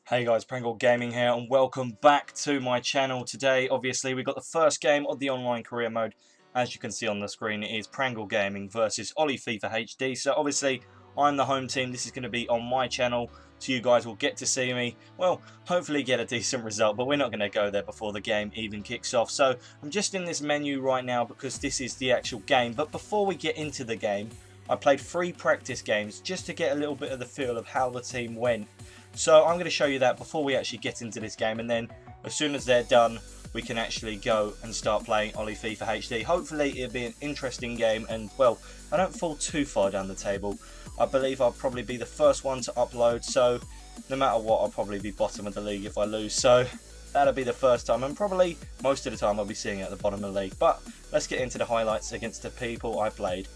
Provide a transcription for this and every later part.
Hey guys, Prangell Gaming here and welcome back to my channel. Today obviously we got the first game of the online career mode. As you can see on the screen, it is Prangell Gaming versus OllyFIFAHD. So obviously I'm the home team. This is going to be on my channel, so you guys will get to see me, well, hopefully get a decent result, but we're not going to go there before the game even kicks off. So I'm just in this menu right now because this is the actual game. But before we get into the game, I played 3 practice games just to get a little bit of the feel of how the team went. So I'm going to show you that before we actually get into this game, and then as soon as they're done we can actually go and start playing OllyFIFAHD. Hopefully it'll be an interesting game, and well, I don't fall too far down the table. I believe I'll probably be the first one to upload, so no matter what I'll probably be bottom of the league if I lose. So that'll be the first time, and probably most of the time I'll be seeing it at the bottom of the league. But let's get into the highlights against the people I played.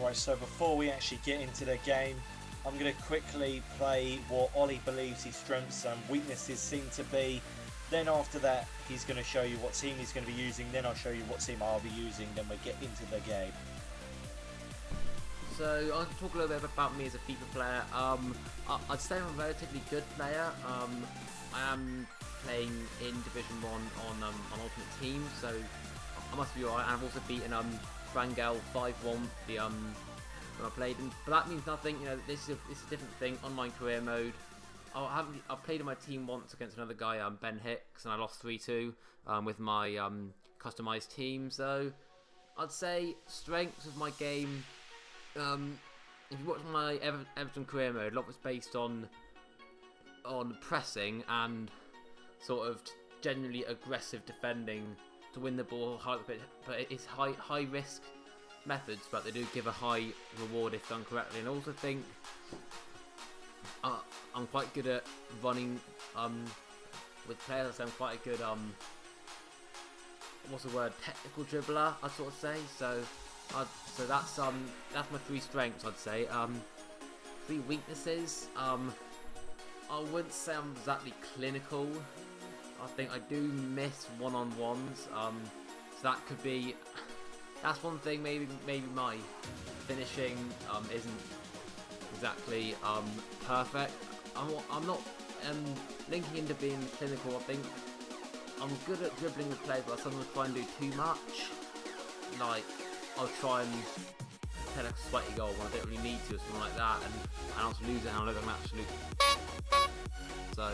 Right, so before we actually get into the game, I'm going to quickly play what Olly believes his strengths and weaknesses seem to be. Then after that, he's going to show you what team he's going to be using. Then I'll show you what team I'll be using. Then we get into the game. So I'll talk a little bit about me as a FIFA player. I'd say I'm a relatively good player. I am playing in Division 1 on Ultimate Team, so I must be alright. And I've also beaten Prangell 5-1 when I played, but that means nothing. You know, this is a different thing. Online career mode. I've played in my team once against another guy, Ben Hicks, and I lost 3-2 with my customized team. So I'd say strengths of my game. If you watch my Everton career mode, a lot was based on pressing and sort of generally aggressive defending to win the ball high up the pitch, but it's high risk methods, but they do give a high reward if done correctly. And I also think I'm quite good at running with players. I'm quite a good what's the word, technical dribbler, I'd sort of say. So that's my 3 strengths, I'd say. 3 weaknesses. I wouldn't say I'm exactly clinical. I think I do miss one-on-ones. So that could be. That's one thing. Maybe my finishing isn't exactly perfect. I'm not linking into being clinical. I think I'm good at dribbling the play, but I sometimes try and do too much. Like I'll try and take a sweaty goal when I don't really need to, or something like that, and I'll lose it, and I look like an absolute. So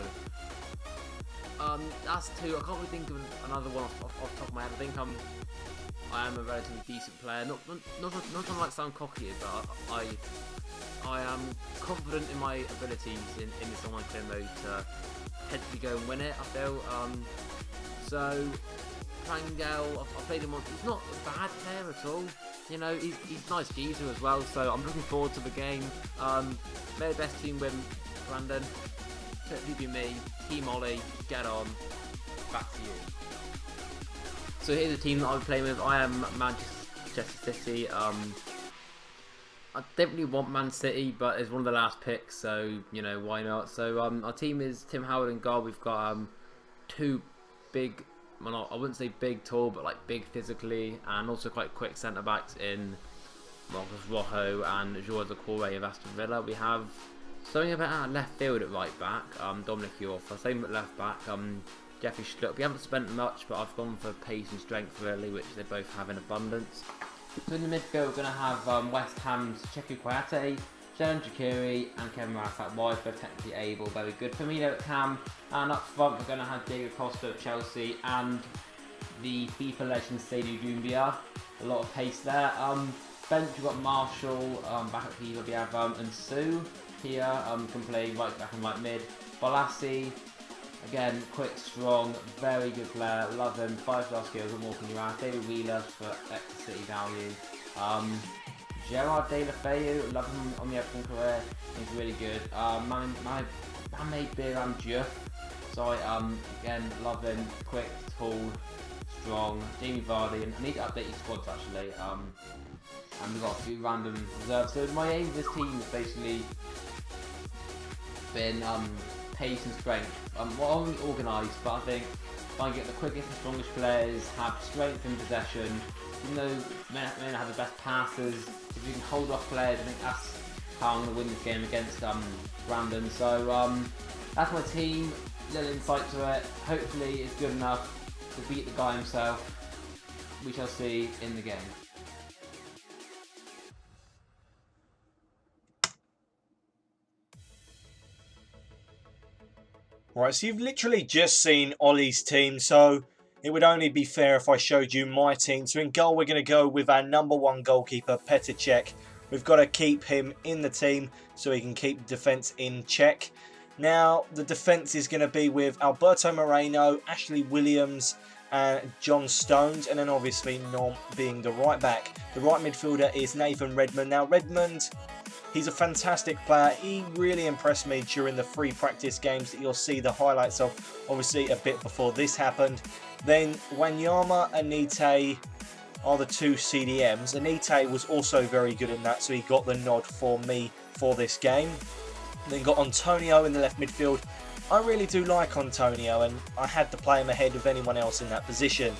that's 2. I can't really think of another one off the top of my head. I think I am a relatively decent player. Not trying to like sound cocky, but I am confident in my abilities in this online career mode to potentially go and win it. I feel so. Prangell, I've played him once. He's not a bad player at all. You know, he's a nice geezer as well. So I'm looking forward to the game. May the best team win, Brandon. Totally be me. Team Olly, get on. Back to you. So here's the team that I'll be playing with. I am Manchester City. I don't really want Man City, but it's one of the last picks, so you know why not. So our team is Tim Howard and goal. We've got 2 big, well, I wouldn't say big, tall, but like big physically, and also quite quick centre backs in Marcus Rojo and Joao Decore of Aston Villa. We have something about our left field at right back, Dominic Yorfa. Same at left back, Jeffrey Schlupp. We haven't spent much, but I've gone for pace and strength really, which they both have in abundance. So in the midfield, we're going to have West Ham's Cheku Kouyaté, Sheldon Shaqiri and Kevin Morris out wide, but technically able, very good. Firmino at cam, and up front we're going to have Diego Costa at Chelsea and the FIFA legend Seydou Doumbia. A lot of pace there. Bench, we've got Marshall, back at FIFA we have Nsu here, can play right back and right mid. Balassi, again, quick, strong, very good player, love him, 5-star skills and walking you out. David Wheeler for extra City value. Gerard De La Feu, love him on the Everton career, he's really good. Mame Biram Diouf, sorry, again, love him, quick, tall, strong. Jamie Vardy, and I need to update your squads actually. And we've got a few random reserves. So my aim with this team has basically been pace and strength. Well, only organised, but I think if I get the quickest and strongest players, have strength in possession, even though may not have the best passes, if you can hold off players, I think that's how I'm going to win this game against Brandon. So that's my team, little insight to it. Hopefully it's good enough to beat the guy himself. We shall see in the game. Right, so you've literally just seen Olly's team, so it would only be fair if I showed you my team. So in goal, we're going to go with our #1 goalkeeper, Petr Cech. We've got to keep him in the team so he can keep defence in check. Now, the defence is going to be with Alberto Moreno, Ashley Williams, and John Stones, and then obviously Nom being the right back. The right midfielder is Nathan Redmond. Now, Redmond, he's a fantastic player. He really impressed me during the free practice games that you'll see the highlights of, obviously a bit before this happened. Then Wanyama Anite, are the two CDMs. Anite was also very good in that, so he got the nod for me for this game. Then got Antonio in the left midfield. I really do like Antonio, and I had to play him ahead of anyone else in that position.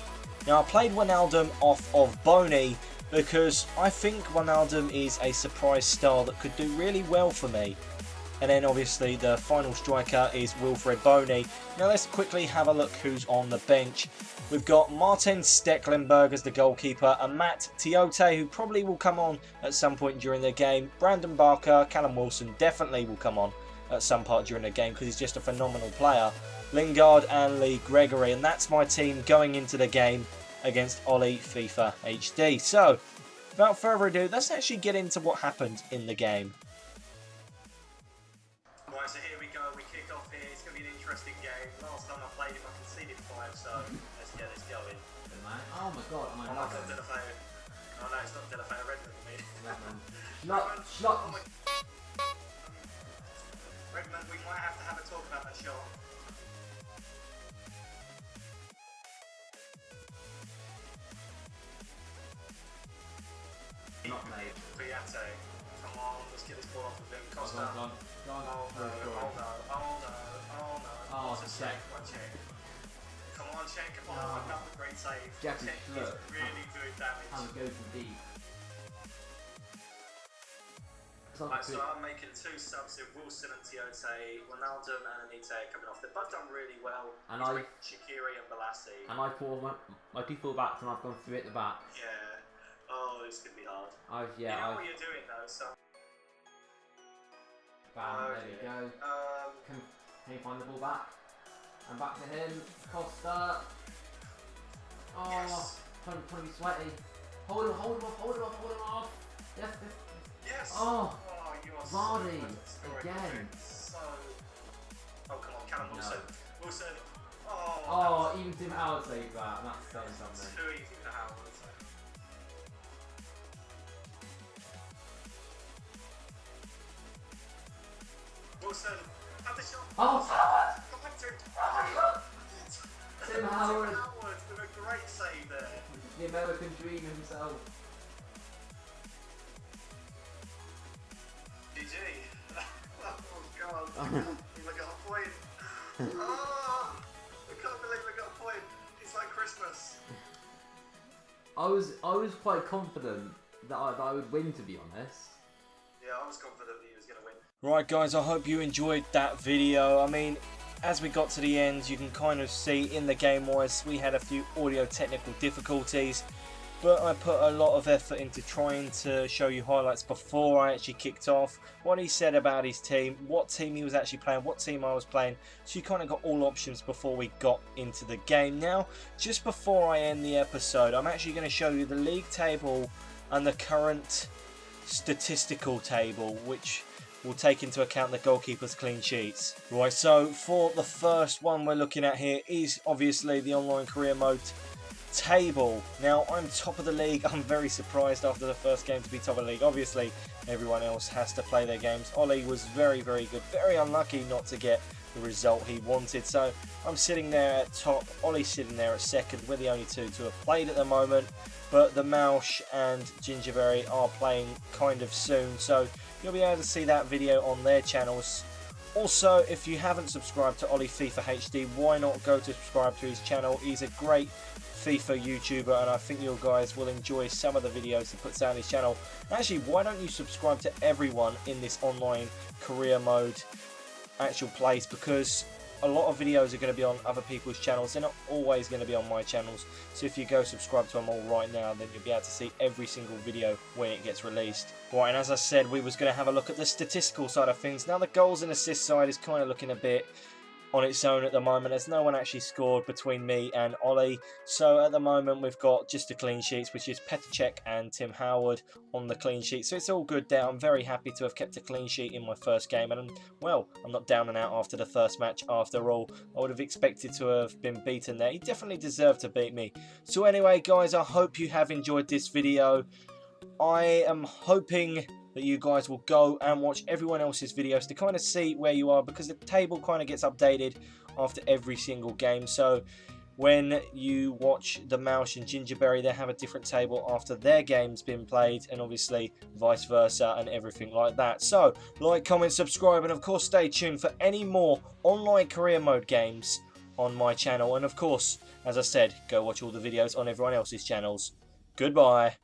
Now, I played Wijnaldum off of Boney because I think Wijnaldum is a surprise star that could do really well for me. And then obviously the final striker is Wilfred Boney. Now let's quickly have a look who's on the bench. We've got Martin Stecklenburg as the goalkeeper, and Matt Tiote, who probably will come on at some point during the game. Brandon Barker, Callum Wilson definitely will come on at some part during the game because he's just a phenomenal player. Lingard and Lee Gregory, and that's my team going into the game against OllyFIFAHD HD. So, without further ado, let's actually get into what happened in the game. Right, so here we go, we kick off here, it's going to be an interesting game. Last time I played him I conceded 5, so let's get this going. Oh my god, Oh, no, it's not Delafeu. Oh no, it's not Delafeu, Redmond for me. Schluck. Redmond, we might have to have a talk about that shot. Not made. Piate, come on, let's get this ball off of him. Costa. Gone. Oh no, oh no, oh no, oh no. Oh, It's a check. Come on, check. Come on, check. Oh, another great save. Jackie, Check is look. really doing damage. How to go from deep. Right, so I'm making 2 subs in Wilson and Tiote, Wijnaldum and Anite coming off. They've both done really well. And He's with Shaqiri and Balassi. And I pulled my 2 full backs and I've gone 3 at the back. Yeah. Oh, this could be hard. You know I've what you're doing though, so. bam, there we go. Can you find the ball back? And back to him. Costa. Oh, Yes. trying to be sweaty. Hold him off. Yes. Yes! Oh, you are Vardy, so good. again. So. Oh, come on, Callum No. Wilson. Wilson. Oh, Oh, even Tim Howard saved that, and that's saying something. too easy for Howard. Wilson, have the shot. Oh, Howard! Come back to it. Tim Howard. Tim Howard with a great save there. The American dream himself. GG. Oh god. We got a point. Oh, I can't believe we got a point. It's like Christmas. I was quite confident that I would win, to be honest. Yeah, I was confident that he was going to win. Right guys, I hope you enjoyed that video. I mean, as we got to the end, you can kind of see in the game wise we had a few audio technical difficulties, but I put a lot of effort into trying to show you highlights before I actually kicked off, what he said about his team, what team he was actually playing, what team I was playing, so you kind of got all options before we got into the game. Now, just before I end the episode, I'm actually going to show you the league table and the current statistical table, which will take into account the goalkeeper's clean sheets. Right, so for the first one we're looking at here is obviously the online career mode table. Now, I'm top of the league. I'm very surprised after the first game to be top of the league. Obviously, everyone else has to play their games. Olly was very, very good. Very unlucky not to get the result he wanted. So, I'm sitting there at top. Olly's sitting there at second. We're the only two to have played at the moment. But the Mausch and Gingerberry are playing kind of soon. So, you'll be able to see that video on their channels. Also, if you haven't subscribed to OllyFIFAHD HD, why not go to subscribe to his channel? He's a great FIFA YouTuber, and I think you guys will enjoy some of the videos he puts out on his channel. Actually, why don't you subscribe to everyone in this online career mode actual place, because a lot of videos are going to be on other people's channels. They're not always going to be on my channels. So if you go subscribe to them all right now, then you'll be able to see every single video when it gets released. Right, and as I said, we was going to have a look at the statistical side of things. Now the goals and assist side is kind of looking a bit on its own at the moment, as no one actually scored between me and Olly. So at the moment we've got just the clean sheets, which is Petr Cech and Tim Howard on the clean sheet. So it's all good there. I'm very happy to have kept a clean sheet in my first game, and well, I'm not down and out after the first match after all. I would have expected to have been beaten there. He definitely deserved to beat me. So anyway guys, I hope you have enjoyed this video. I am hoping that you guys will go and watch everyone else's videos to kind of see where you are, because the table kind of gets updated after every single game. So when you watch the Mouse and Gingerberry, they have a different table after their game's been played, and obviously vice versa and everything like that. So, like, comment, subscribe, and of course stay tuned for any more online career mode games on my channel. And of course, as I said, go watch all the videos on everyone else's channels. Goodbye.